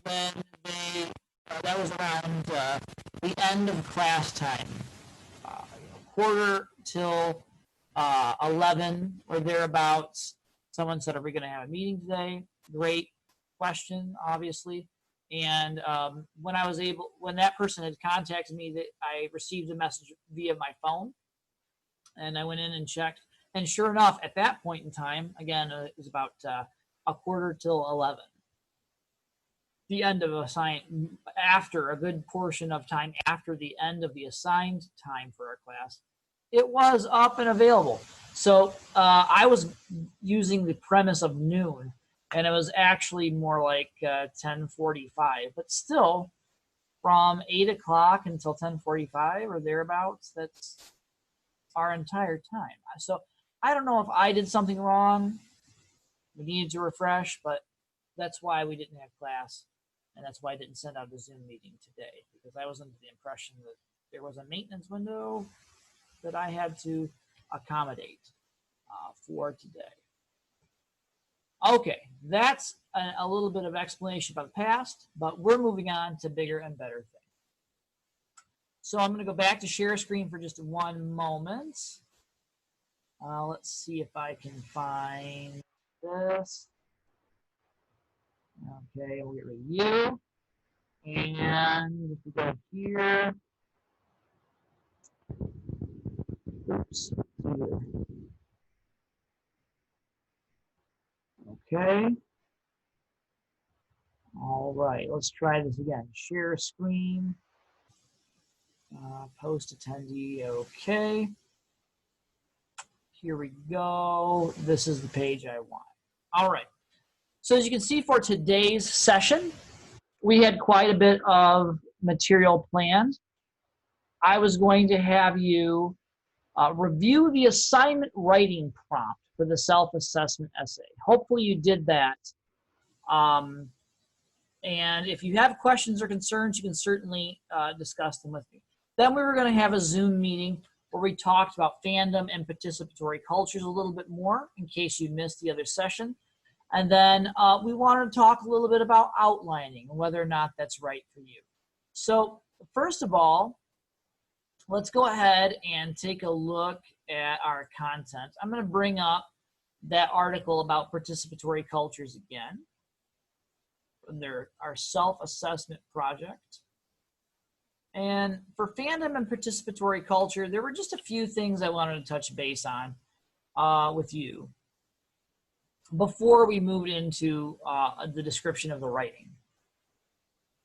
then that was around the end of class time, quarter till 11 or thereabouts. Someone said, "Are we going to have a meeting today?" Great question, obviously. And when that person had contacted me, that I received a message via my phone, and I went in and checked. And sure enough, at that point in time, again, it was about a quarter till 11. The end of after a good portion of time after the end of the assigned time for our class, it was up and available. So I was using the premise of noon, and it was actually more like 10:45, but still from 8 o'clock until 10:45 or thereabouts, that's our entire time. So I don't know if I did something wrong. We needed to refresh, but that's why we didn't have class, and that's why I didn't send out a Zoom meeting today, because I was under the impression that there was a maintenance window that I had to accommodate for today. Okay, that's a little bit of explanation about the past, but we're moving on to bigger and better things. So I'm going to go back to share screen for just one moment. Let's see if I can find this. Okay, we'll get rid of you. And if we go here, oops, here. Okay. All right, let's try this again. Share screen. Post attendee, okay. Here we go. This is the page I want. All right. So as you can see for today's session, we had quite a bit of material planned. I was going to have you review the assignment writing prompt for the self-assessment essay. Hopefully you did that. And if you have questions or concerns, you can certainly discuss them with me. Then we were going to have a Zoom meeting where we talked about fandom and participatory cultures a little bit more, in case you missed the other session. And then we wanted to talk a little bit about outlining and whether or not that's right for you. So first of all, let's go ahead and take a look at our content. I'm going to bring up that article about participatory cultures again from our self-assessment project. And for fandom and participatory culture, there were just a few things I wanted to touch base on with you before we moved into the description of the writing.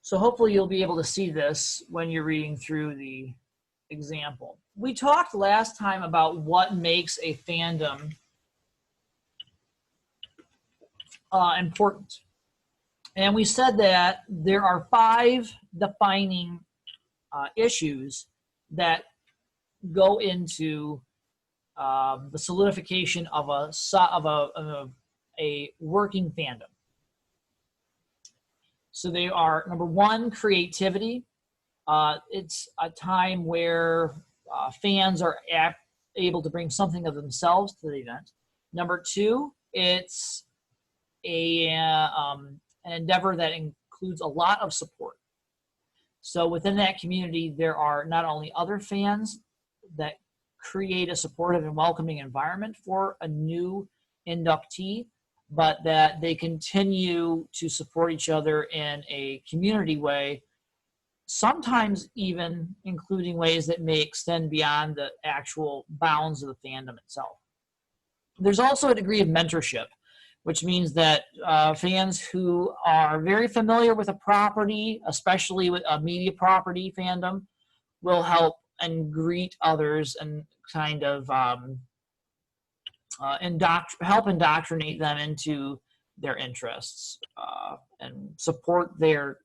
So hopefully you'll be able to see this when you're reading through the example. We talked last time about what makes a fandom important. And we said that there are 5 defining issues that go into the solidification of a working fandom. So they are, number 1, creativity. It's a time where fans are able to bring something of themselves to the event. Number 2, it's an endeavor that includes a lot of support. So within that community, there are not only other fans that create a supportive and welcoming environment for a new inductee, but that they continue to support each other in a community way, sometimes even including ways that may extend beyond the actual bounds of the fandom itself. There's also a degree of mentorship, which means that fans who are very familiar with a property, especially with a media property fandom, will help and greet others and kind of help indoctrinate them into their interests and support their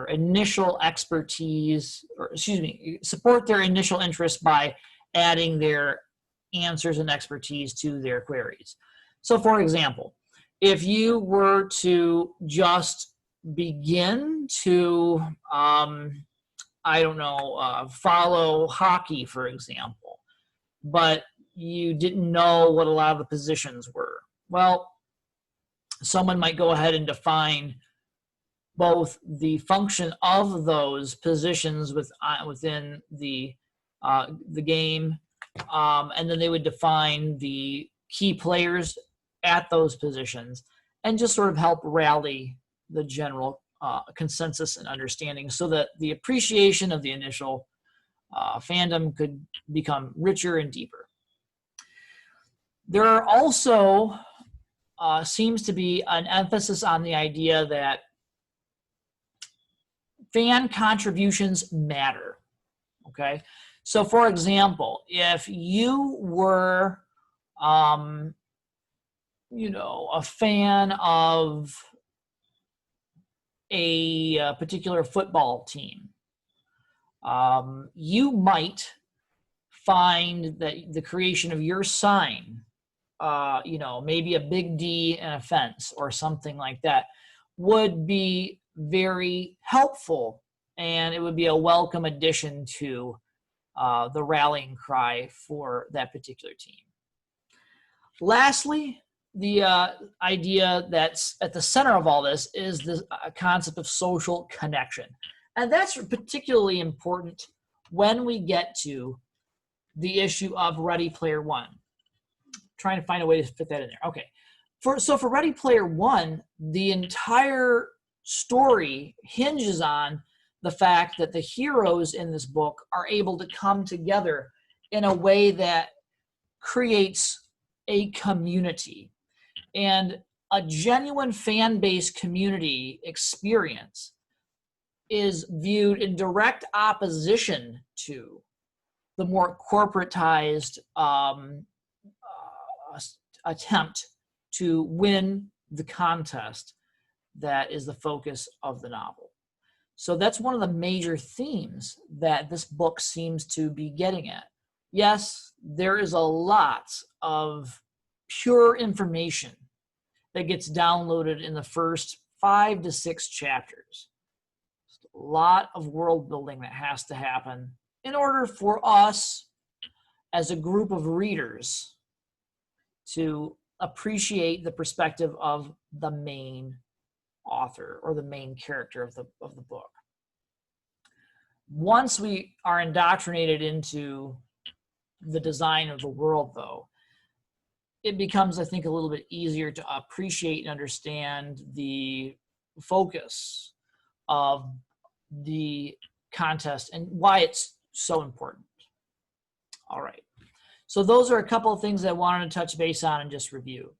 initial expertise, or support their initial interest by adding their answers and expertise to their queries. So for example, if you were to just begin to, follow hockey, for example, but you didn't know what a lot of the positions were, well, someone might go ahead and define both the function of those positions within the game, and then they would define the key players at those positions and just sort of help rally the general consensus and understanding so that the appreciation of the initial fandom could become richer and deeper. There are also seems to be an emphasis on the idea that fan contributions matter, okay? So for example, if you were, you know, a fan of a particular football team, you might find that the creation of your sign, you know, maybe a big D and a fence or something like that, would be very helpful, and it would be a welcome addition to the rallying cry for that particular team. Lastly, the idea that's at the center of all this is the concept of social connection. And that's particularly important when we get to the issue of Ready Player One. Trying to find a way to fit that in there. Okay. So for Ready Player One, the entire story hinges on the fact that the heroes in this book are able to come together in a way that creates a community. And a genuine fan-based community experience is viewed in direct opposition to the more corporatized attempt to win the contest that is the focus of the novel. So that's one of the major themes that this book seems to be getting at. Yes, there is a lot of pure information that gets downloaded in the first 5 to 6 chapters. A lot of world building that has to happen in order for us as a group of readers to appreciate the perspective of the main author or the main character of the book. Once we are indoctrinated into the design of the world, though, it becomes, I think, a little bit easier to appreciate and understand the focus of the contest and why it's so important. All right. So those are a couple of things I wanted to touch base on and just review.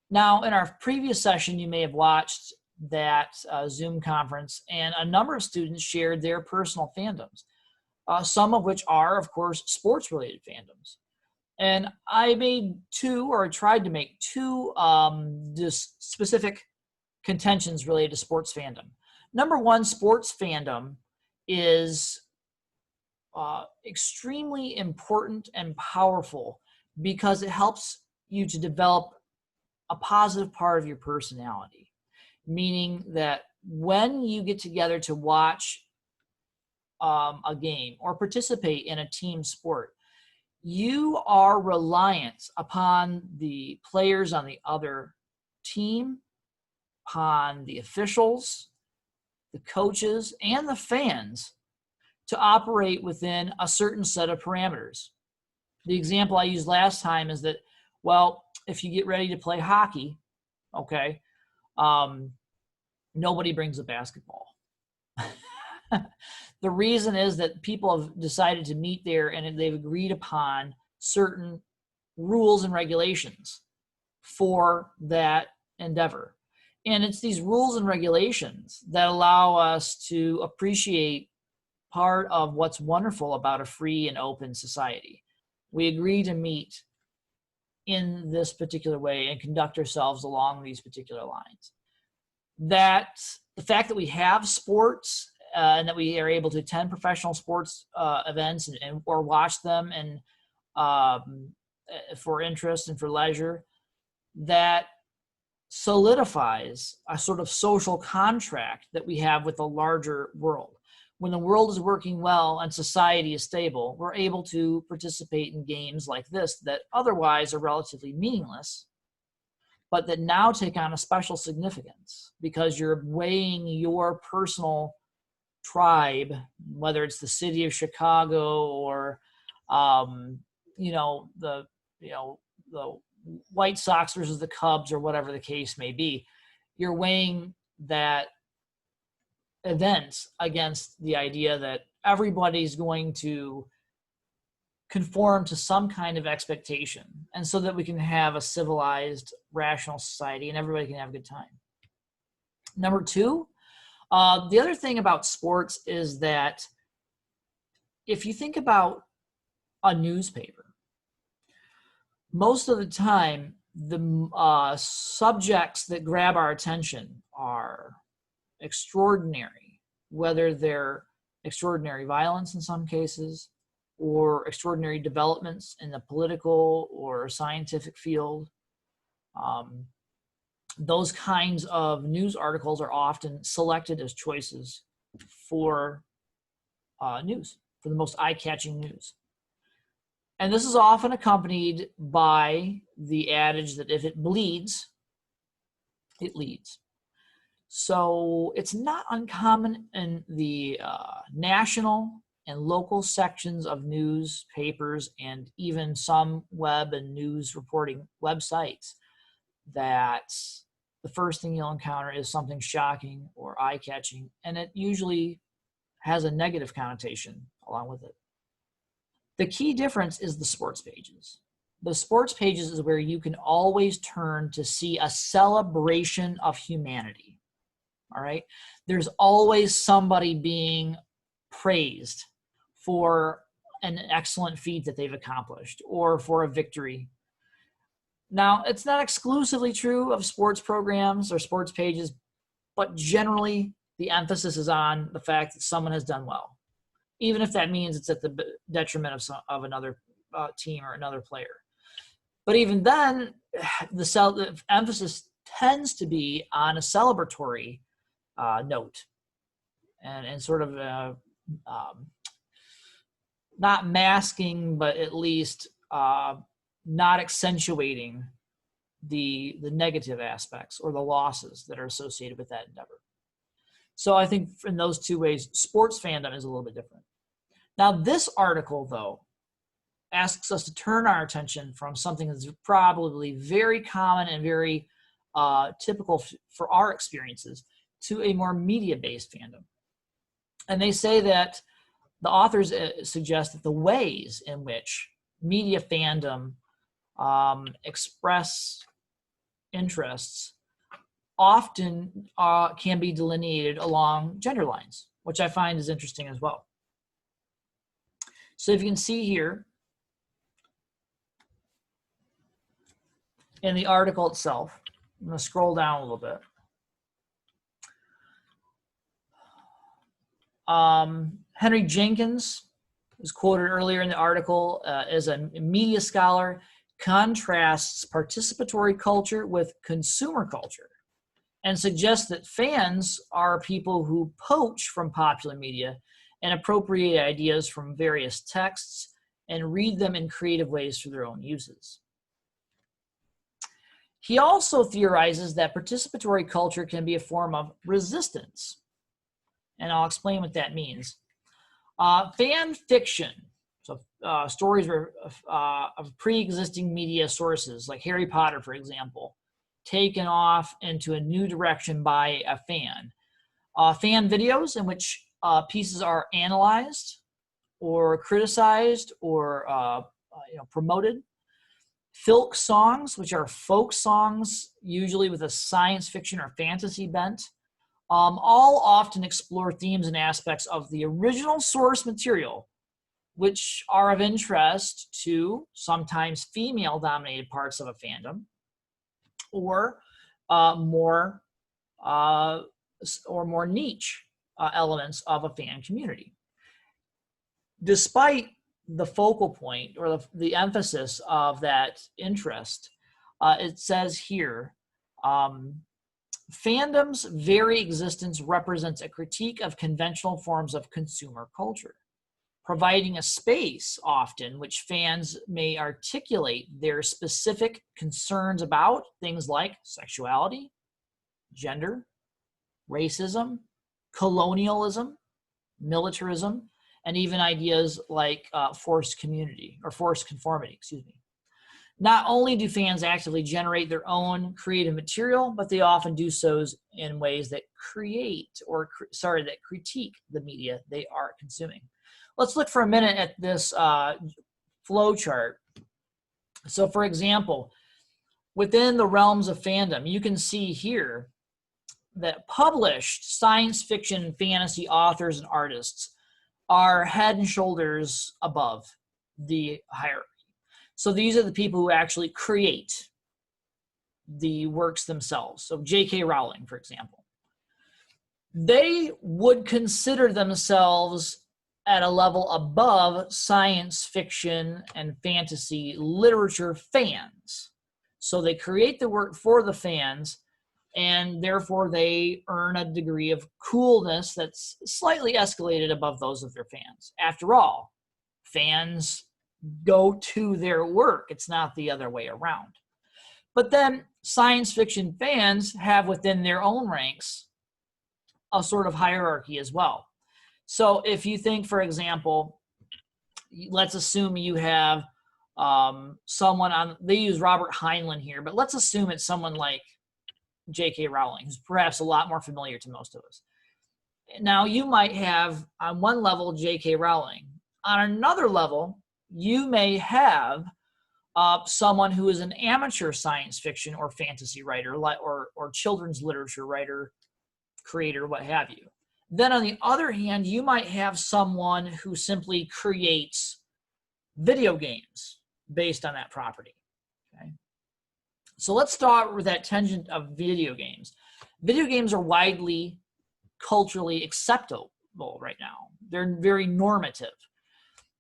Now, in our previous session, you may have watched that Zoom conference, and a number of students shared their personal fandoms, some of which are, of course, sports-related fandoms. And I made tried to make two just specific contentions related to sports fandom. Number one, sports fandom is extremely important and powerful because it helps you to develop a positive part of your personality. Meaning that when you get together to watch a game or participate in a team sport, you are reliant upon the players on the other team, upon the officials, the coaches, and the fans to operate within a certain set of parameters. The example I used last time is that, well, if you get ready to play hockey, okay, nobody brings a basketball. The reason is that people have decided to meet there and they've agreed upon certain rules and regulations for that endeavor. And it's these rules and regulations that allow us to appreciate part of what's wonderful about a free and open society. We agree to meet in this particular way and conduct ourselves along these particular lines. That the fact that we have sports and that we are able to attend professional sports events or watch them and for interest and for leisure, that solidifies a sort of social contract that we have with the larger world. When the world is working well and society is stable, we're able to participate in games like this that otherwise are relatively meaningless, but that now take on a special significance because you're weighing your personal tribe, whether it's the city of Chicago or, the White Sox versus the Cubs or whatever the case may be. You're weighing that event against the idea that everybody's going to conform to some kind of expectation, and so that we can have a civilized, rational society and everybody can have a good time. Number two, the other thing about sports is that if you think about a newspaper, most of the time, the subjects that grab our attention are extraordinary, whether they're extraordinary violence in some cases, or extraordinary developments in the political or scientific field. Those kinds of news articles are often selected as choices for news, for the most eye-catching news. And this is often accompanied by the adage that if it bleeds, it leads. So it's not uncommon in the national and local sections of newspapers and even some web and news reporting websites that the first thing you'll encounter is something shocking or eye-catching, and it usually has a negative connotation along with it. The key difference is the sports pages. The sports pages is where you can always turn to see a celebration of humanity. All right. There's always somebody being praised for an excellent feat that they've accomplished or for a victory. Now, it's not exclusively true of sports programs or sports pages, but generally the emphasis is on the fact that someone has done well, even if that means it's at the detriment of another team or another player. But even then, the emphasis tends to be on a celebratory note and sort of not masking, but at least not accentuating the negative aspects or the losses that are associated with that endeavor. So I think in those two ways, sports fandom is a little bit different. Now, this article, though, asks us to turn our attention from something that's probably very common and very typical for our experiences to a more media-based fandom. And they say that the authors suggest that the ways in which media fandom express interests often can be delineated along gender lines, which I find is interesting as well. So if you can see here in the article itself, I'm going to scroll down a little bit. Henry Jenkins is quoted earlier in the article as a media scholar, contrasts participatory culture with consumer culture and suggests that fans are people who poach from popular media and appropriate ideas from various texts and read them in creative ways for their own uses. He also theorizes that participatory culture can be a form of resistance, and I'll explain what that means. Fan fiction, so stories of pre-existing media sources, like Harry Potter, for example, taken off into a new direction by a fan. Fan videos in which pieces are analyzed or criticized or promoted. Folk songs, which are folk songs, usually with a science fiction or fantasy bent, all often explore themes and aspects of the original source material, which are of interest to sometimes female-dominated parts of a fandom, or more niche elements of a fan community. Despite the focal point or the emphasis of that interest, it says here, fandom's very existence represents a critique of conventional forms of consumer culture. providing a space often which fans may articulate their specific concerns about things like sexuality, gender, racism, colonialism, militarism, and even ideas like forced conformity, excuse me. Not only do fans actively generate their own creative material, but they often do so in ways that critique the media they are consuming. Let's look for a minute at this flow chart. So for example, within the realms of fandom, you can see here that published science fiction and fantasy authors and artists are head and shoulders above the hierarchy. So these are the people who actually create the works themselves. So J.K. Rowling, for example. They would consider themselves at a level above science fiction and fantasy literature fans. So they create the work for the fans, and therefore they earn a degree of coolness that's slightly escalated above those of their fans. After all, fans go to their work. It's not the other way around. But then science fiction fans have within their own ranks a sort of hierarchy as well. So if you think, for example, let's assume you have someone on, they use Robert Heinlein here, but let's assume it's someone like J.K. Rowling, who's perhaps a lot more familiar to most of us. Now, you might have on one level J.K. Rowling. On another level, you may have someone who is an amateur science fiction or fantasy writer or children's literature writer, creator, what have you. Then on the other hand, you might have someone who simply creates video games based on that property. Okay? So let's start with that tangent of video games. Video games are widely culturally acceptable right now. They're very normative.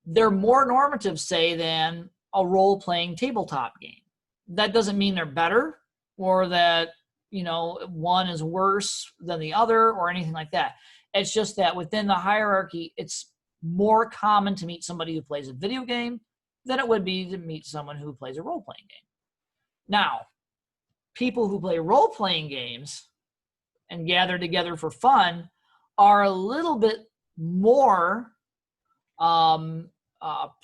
They're more normative, say, than a role-playing tabletop game. That doesn't mean they're better or that, you know, one is worse than the other or anything like that. It's just that within the hierarchy, it's more common to meet somebody who plays a video game than it would be to meet someone who plays a role-playing game. Now, people who play role-playing games and gather together for fun are a little bit more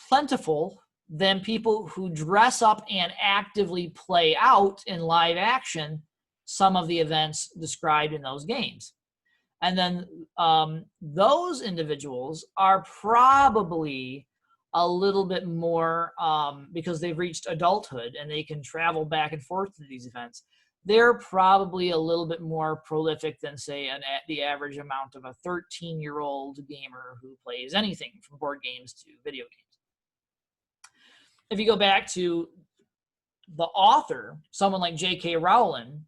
plentiful than people who dress up and actively play out in live action some of the events described in those games. And then those individuals are probably a little bit more, because they've reached adulthood and they can travel back and forth to these events, they're probably a little bit more prolific than, say, the average amount of a 13-year-old gamer who plays anything from board games to video games. If you go back to the author, someone like J.K. Rowling,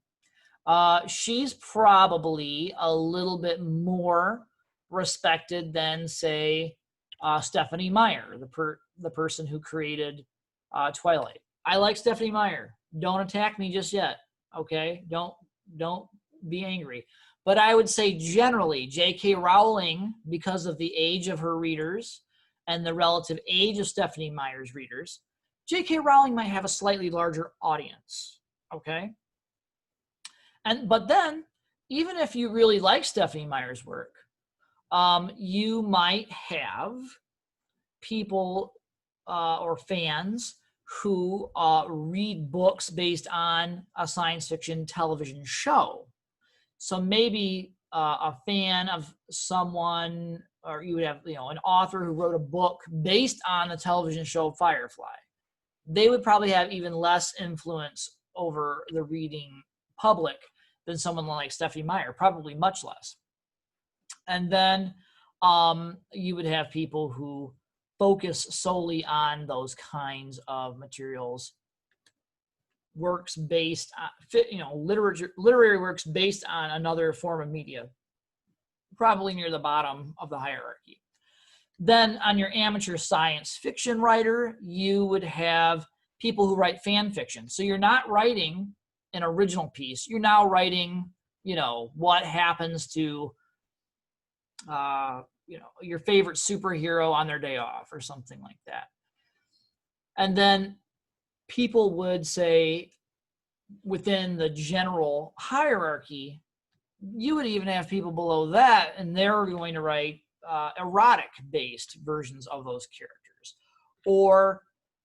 she's probably a little bit more respected than, say, Stephanie Meyer, the person who created Twilight. I like Stephanie Meyer. Don't attack me just yet, okay? Don't be angry. But I would say generally, J.K. Rowling, because of the age of her readers and the relative age of Stephanie Meyer's readers, J.K. Rowling might have a slightly larger audience, okay? But then, even if you really like Stephanie Meyer's work, you might have people or fans who read books based on a science fiction television show. So maybe a fan of someone, or you would have, you know, an author who wrote a book based on the television show Firefly. They would probably have even less influence over the reading public than someone like Stephanie Meyer, probably much less. And then you would have people who focus solely on those kinds of materials, works based on, you know, literary works based on another form of media, probably near the bottom of the hierarchy. Then on your amateur science fiction writer, you would have people who write fan fiction. So you're not writing an original piece. You're now writing, you know, what happens to, your favorite superhero on their day off or something like that. And then people would say within the general hierarchy, you would even have people below that, and they're going to write erotic-based versions of those characters. Or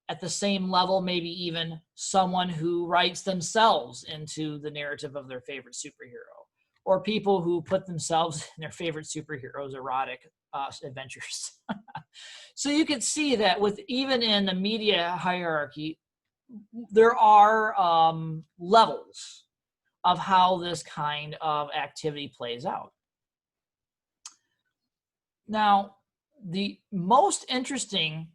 at the same level, maybe even someone who writes themselves into the narrative of their favorite superhero. Or people who put themselves in their favorite superheroes' erotic adventures. So you can see that even in the media hierarchy, there are levels of how this kind of activity plays out. Now, the most interesting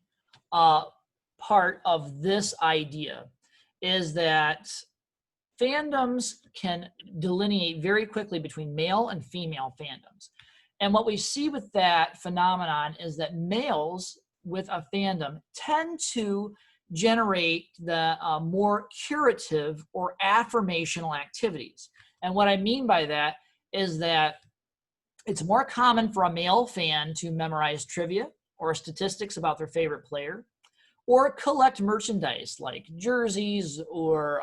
part of this idea is that fandoms can delineate very quickly between male and female fandoms. And what we see with that phenomenon is that males with a fandom tend to generate the more curative or affirmational activities. And what I mean by that is that it's more common for a male fan to memorize trivia or statistics about their favorite player, or collect merchandise like jerseys or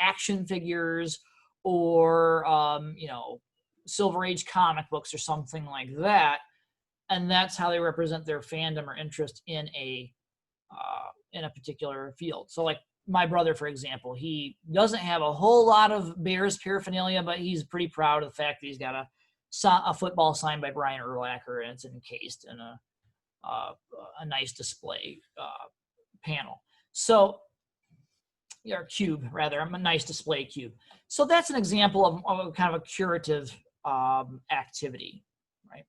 action figures, or Silver Age comic books or something like that. And that's how they represent their fandom or interest in a particular field. So like my brother, for example, he doesn't have a whole lot of Bears paraphernalia, but he's pretty proud of the fact that he's got a football signed by Brian Urlacher, and it's encased in a nice display panel. So, or cube rather, a nice display cube. So that's an example of kind of a curative activity, right?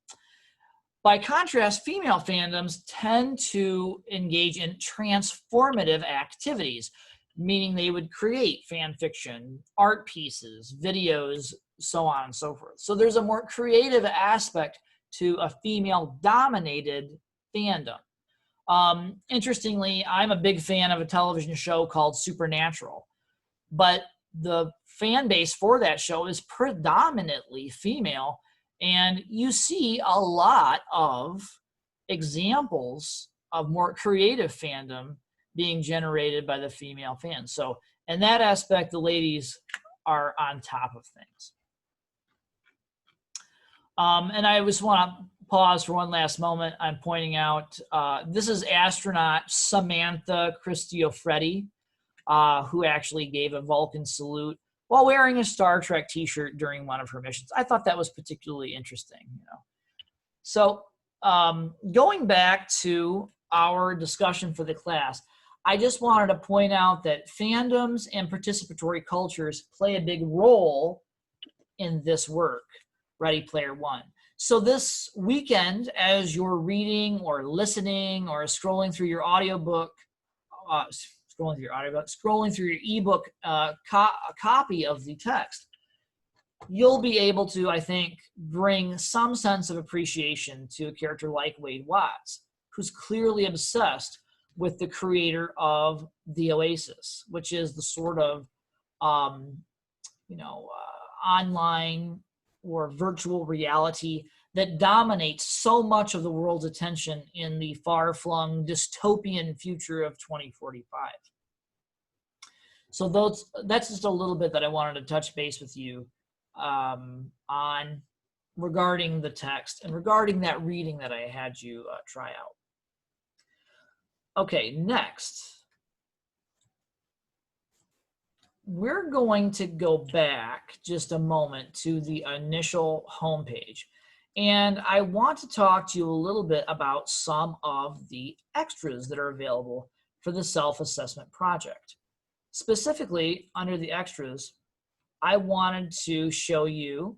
By contrast, female fandoms tend to engage in transformative activities, meaning they would create fan fiction, art pieces, videos, so on and so forth. So there's a more creative aspect to a female-dominated fandom. Interestingly, I'm a big fan of a television show called Supernatural, but the fan base for that show is predominantly female, and you see a lot of examples of more creative fandom being generated by the female fans. So in that aspect, the ladies are on top of things. And I just want to pause for one last moment. I'm pointing out, this is astronaut Samantha Cristiofretti, who actually gave a Vulcan salute while wearing a Star Trek t-shirt during one of her missions. I thought that was particularly interesting, So going back to our discussion for the class, I just wanted to point out that fandoms and participatory cultures play a big role in this work, Ready Player One. So this weekend, as you're reading or listening or scrolling through your audiobook, scrolling through your ebook copy of the text, you'll be able to, I think, bring some sense of appreciation to a character like Wade Watts, who's clearly obsessed with the creator of The Oasis, which is the sort of, online or virtual reality that dominates so much of the world's attention in the far-flung dystopian future of 2045. So that's just a little bit that I wanted to touch base with you on regarding the text and regarding that reading that I had you try out. Okay, next, we're going to go back just a moment to the initial homepage. And I want to talk to you a little bit about some of the extras that are available for the self-assessment project. Specifically, under the extras, I wanted to show you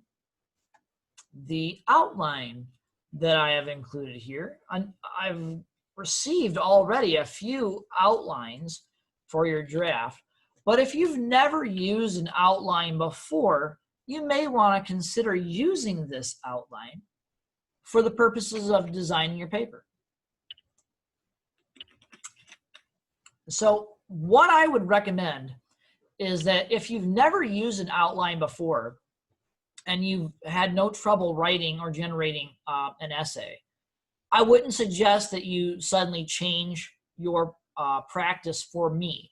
the outline that I have included here. I've received already a few outlines for your draft, but if you've never used an outline before, you may want to consider using this outline for the purposes of designing your paper. So what I would recommend is that if you've never used an outline before and you've had no trouble writing or generating an essay, I wouldn't suggest that you suddenly change your practice for me.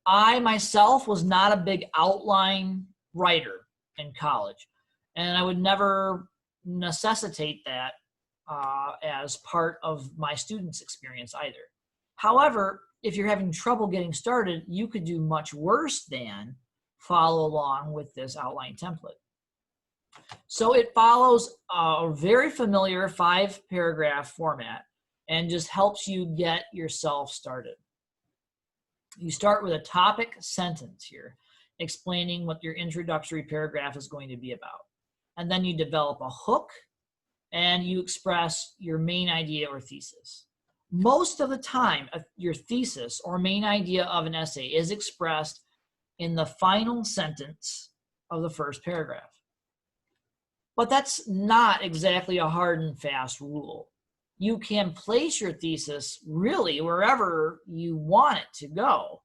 I myself was not a big outline writer in college, and I would never necessitate that as part of my students' experience either. However, if you're having trouble getting started, you could do much worse than follow along with this outline template. So it follows a very familiar 5-paragraph format and just helps you get yourself started. You start with a topic sentence here, explaining what your introductory paragraph is going to be about. And then you develop a hook and you express your main idea or thesis. Most of the time, your thesis or main idea of an essay is expressed in the final sentence of the first paragraph. But that's not exactly a hard and fast rule. You can place your thesis really wherever you want it to go,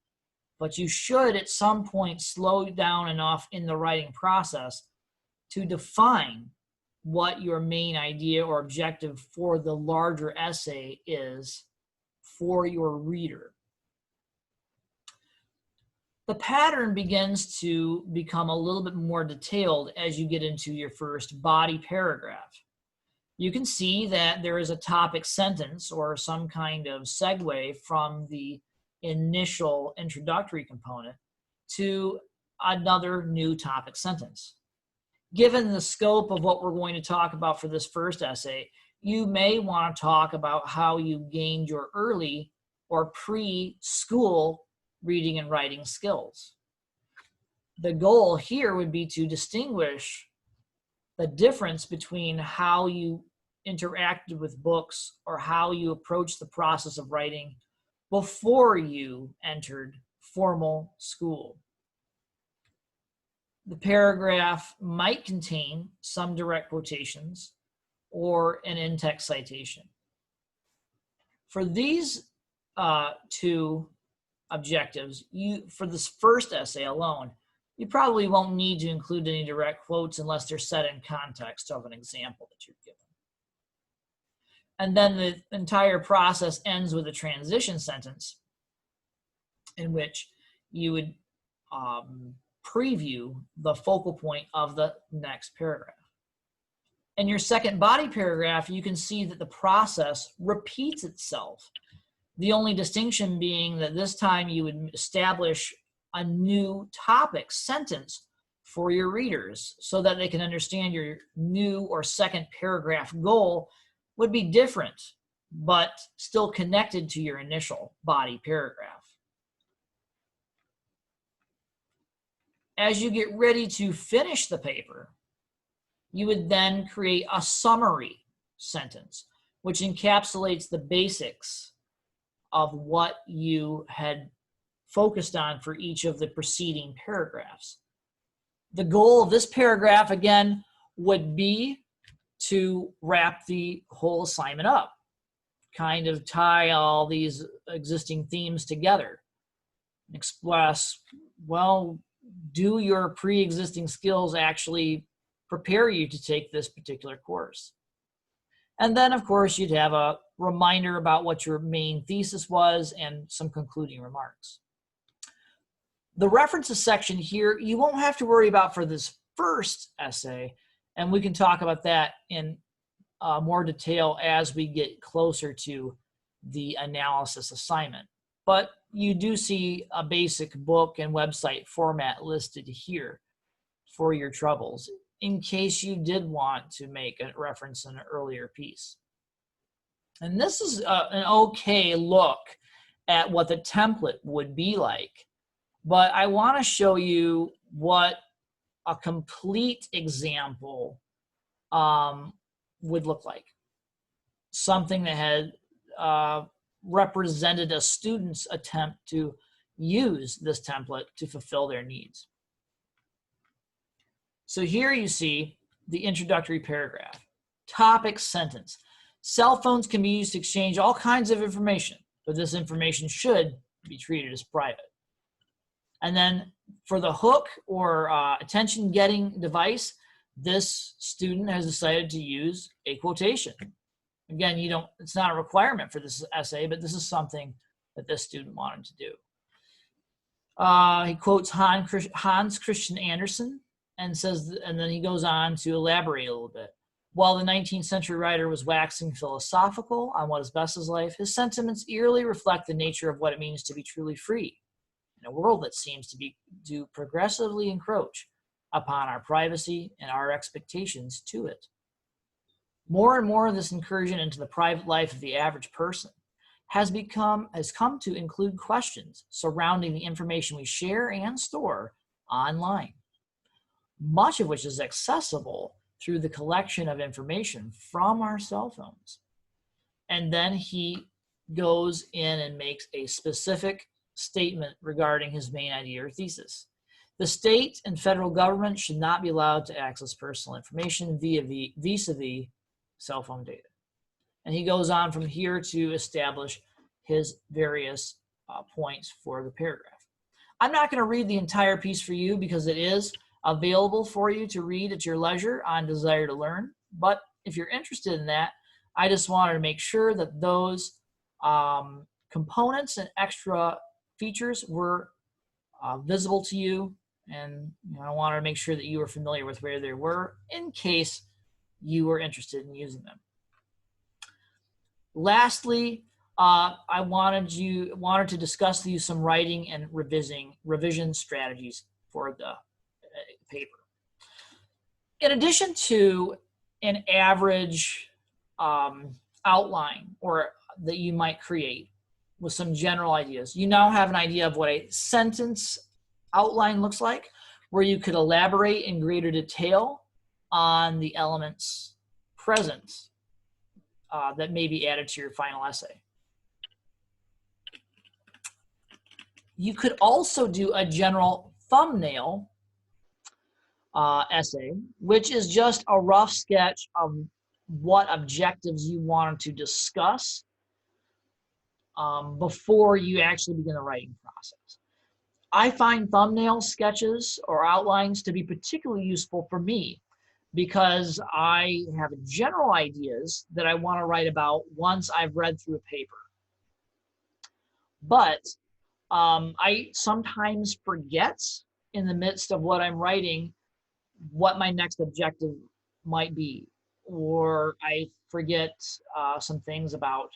but you should at some point slow down enough in the writing process to define what your main idea or objective for the larger essay is for your reader. The pattern begins to become a little bit more detailed as you get into your first body paragraph. You can see that there is a topic sentence or some kind of segue from the initial introductory component to another new topic sentence. Given the scope of what we're going to talk about for this first essay, you may want to talk about how you gained your early or pre-school reading and writing skills. The goal here would be to distinguish the difference between how you interacted with books or how you approached the process of writing before you entered formal school. The paragraph might contain some direct quotations or an in-text citation. For these two objectives, for this first essay alone, you probably won't need to include any direct quotes unless they're set in context of an example that you've given. And then the entire process ends with a transition sentence in which you would preview the focal point of the next paragraph. In your second body paragraph, you can see that the process repeats itself. The only distinction being that this time you would establish a new topic sentence for your readers so that they can understand your new or second paragraph goal would be different, but still connected to your initial body paragraph. As you get ready to finish the paper, you would then create a summary sentence, which encapsulates the basics of what you had focused on for each of the preceding paragraphs. The goal of this paragraph, again, would be to wrap the whole assignment up, kind of tie all these existing themes together, express, well, do your pre-existing skills actually prepare you to take this particular course? And then, of course, you'd have a reminder about what your main thesis was and some concluding remarks. The references section here, you won't have to worry about for this first essay, and we can talk about that in more detail as we get closer to the analysis assignment. But you do see a basic book and website format listed here for your troubles, in case you did want to make a reference in an earlier piece. And this is an okay look at what the template would be like, but I want to show you what a complete example would look like. Something that had represented a student's attempt to use this template to fulfill their needs. So here you see the introductory paragraph, topic sentence. Cell phones can be used to exchange all kinds of information, but this information should be treated as private. And then for the hook or attention-getting device, this student has decided to use a quotation. Again, it's not a requirement for this essay, but this is something that this student wanted to do. He quotes Hans Christian Andersen and says, and then he goes on to elaborate a little bit. While the 19th century writer was waxing philosophical on what is best in life, his sentiments eerily reflect the nature of what it means to be truly free in a world that seems to progressively encroach upon our privacy and our expectations to it. More and more of this incursion into the private life of the average person has come to include questions surrounding the information we share and store online, much of which is accessible through the collection of information from our cell phones. And then he goes in and makes a specific statement regarding his main idea or thesis. The state and federal government should not be allowed to access personal information vis-a-vis cell phone data. And he goes on from here to establish his various points for the paragraph. I'm not going to read the entire piece for you because it is available for you to read at your leisure on Desire to Learn. But if you're interested in that, I just wanted to make sure that those components and extra features were visible to you. And I wanted to make sure that you were familiar with where they were in case you were interested in using them. Lastly, I wanted to discuss with you some writing and revision strategies for the paper. In addition to an average outline or that you might create with some general ideas, you now have an idea of what a sentence outline looks like, where you could elaborate in greater detail on the elements present that may be added to your final essay. You could also do a general thumbnail essay, which is just a rough sketch of what objectives you wanted to discuss before you actually begin the writing process. I find thumbnail sketches or outlines to be particularly useful for me because I have general ideas that I want to write about once I've read through a paper. But I sometimes forget in the midst of what I'm writing what my next objective might be, or I forget some things about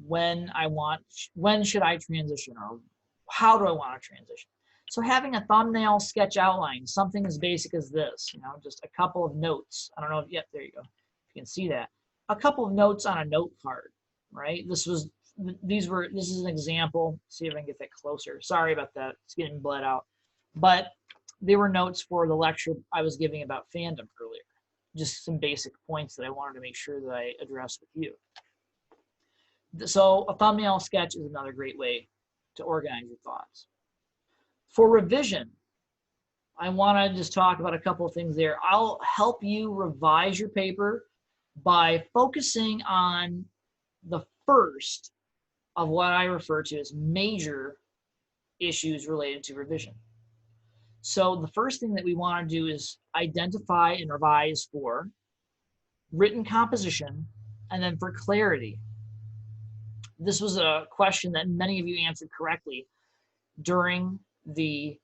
when should I transition, or how do I want to transition. So having a thumbnail sketch outline, something as basic as this, just a couple of notes. I don't know if, yep, there you go. You can see that. A couple of notes on a note card, right? This is an example. See if I can get that closer. Sorry about that. It's getting bled out. But they were notes for the lecture I was giving about fandom earlier. Just some basic points that I wanted to make sure that I addressed with you. So a thumbnail sketch is another great way to organize your thoughts. For revision, I want to just talk about a couple of things there. I'll help you revise your paper by focusing on the first of what I refer to as major issues related to revision. So the first thing that we want to do is identify and revise for written composition and then for clarity. This was a question that many of you answered correctly during the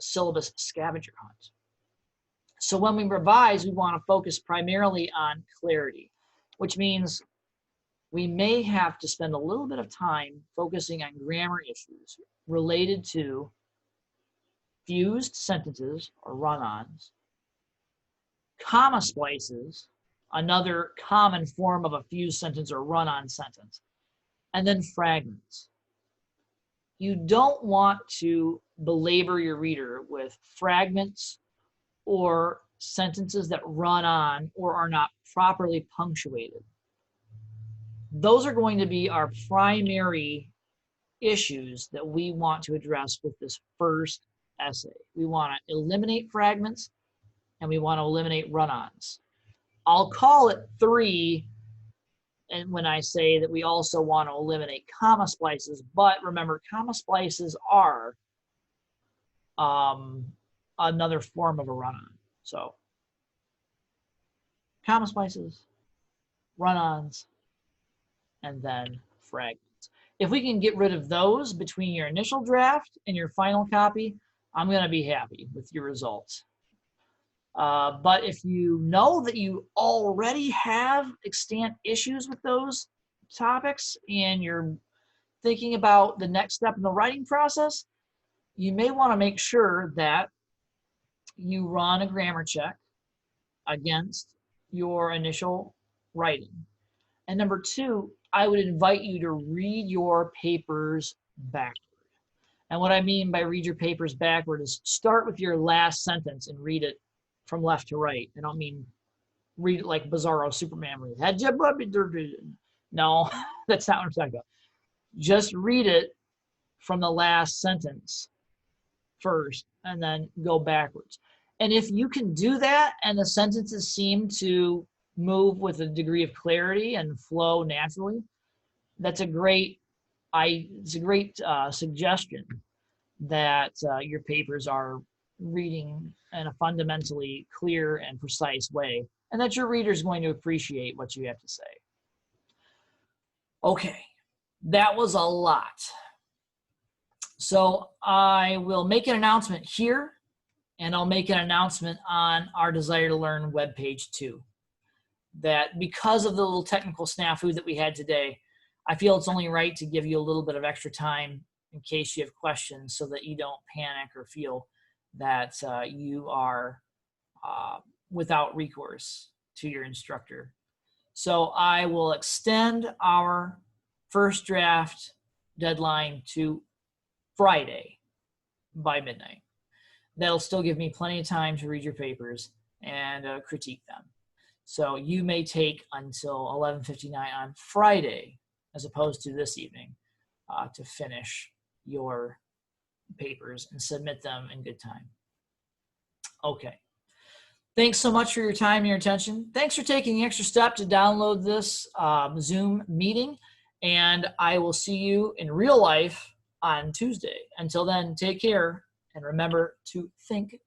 syllabus scavenger hunt. So when we revise, we want to focus primarily on clarity, which means we may have to spend a little bit of time focusing on grammar issues related to fused sentences or run-ons, comma splices, another common form of a fused sentence or run-on sentence, and then fragments. You don't want to belabor your reader with fragments or sentences that run on or are not properly punctuated. Those are going to be our primary issues that we want to address with this first essay. We want to eliminate fragments and we want to eliminate run-ons. I'll call it 3, and when I say that we also want to eliminate comma splices, but remember, comma splices are another form of a run-on. So comma splices, run-ons, and then fragments. If we can get rid of those between your initial draft and your final copy, I'm going to be happy with your results. But if you know that you already have extant issues with those topics and you're thinking about the next step in the writing process, you may want to make sure that you run a grammar check against your initial writing. And number two, I would invite you to read your papers backward. And what I mean by read your papers backward is start with your last sentence and read it from left to right. I don't mean read it like Bizarro Superman. No, that's not what I'm talking about. Just read it from the last sentence first and then go backwards. And if you can do that and the sentences seem to move with a degree of clarity and flow naturally, that's a great suggestion that your papers are reading in a fundamentally clear and precise way, and that your reader is going to appreciate what you have to say. Okay, that was a lot. So I will make an announcement here, and I'll make an announcement on our Desire to Learn webpage too. That because of the little technical snafu that we had today, I feel it's only right to give you a little bit of extra time in case you have questions so that you don't panic or feel that you are without recourse to your instructor. So I will extend our first draft deadline to Friday by midnight. That'll still give me plenty of time to read your papers and critique them. So you may take until 11:59 on Friday, as opposed to this evening, to finish your papers and submit them in good time. Okay. Thanks so much for your time and your attention. Thanks for taking the extra step to download this Zoom meeting, and I will see you in real life on Tuesday. Until then, take care, and remember to think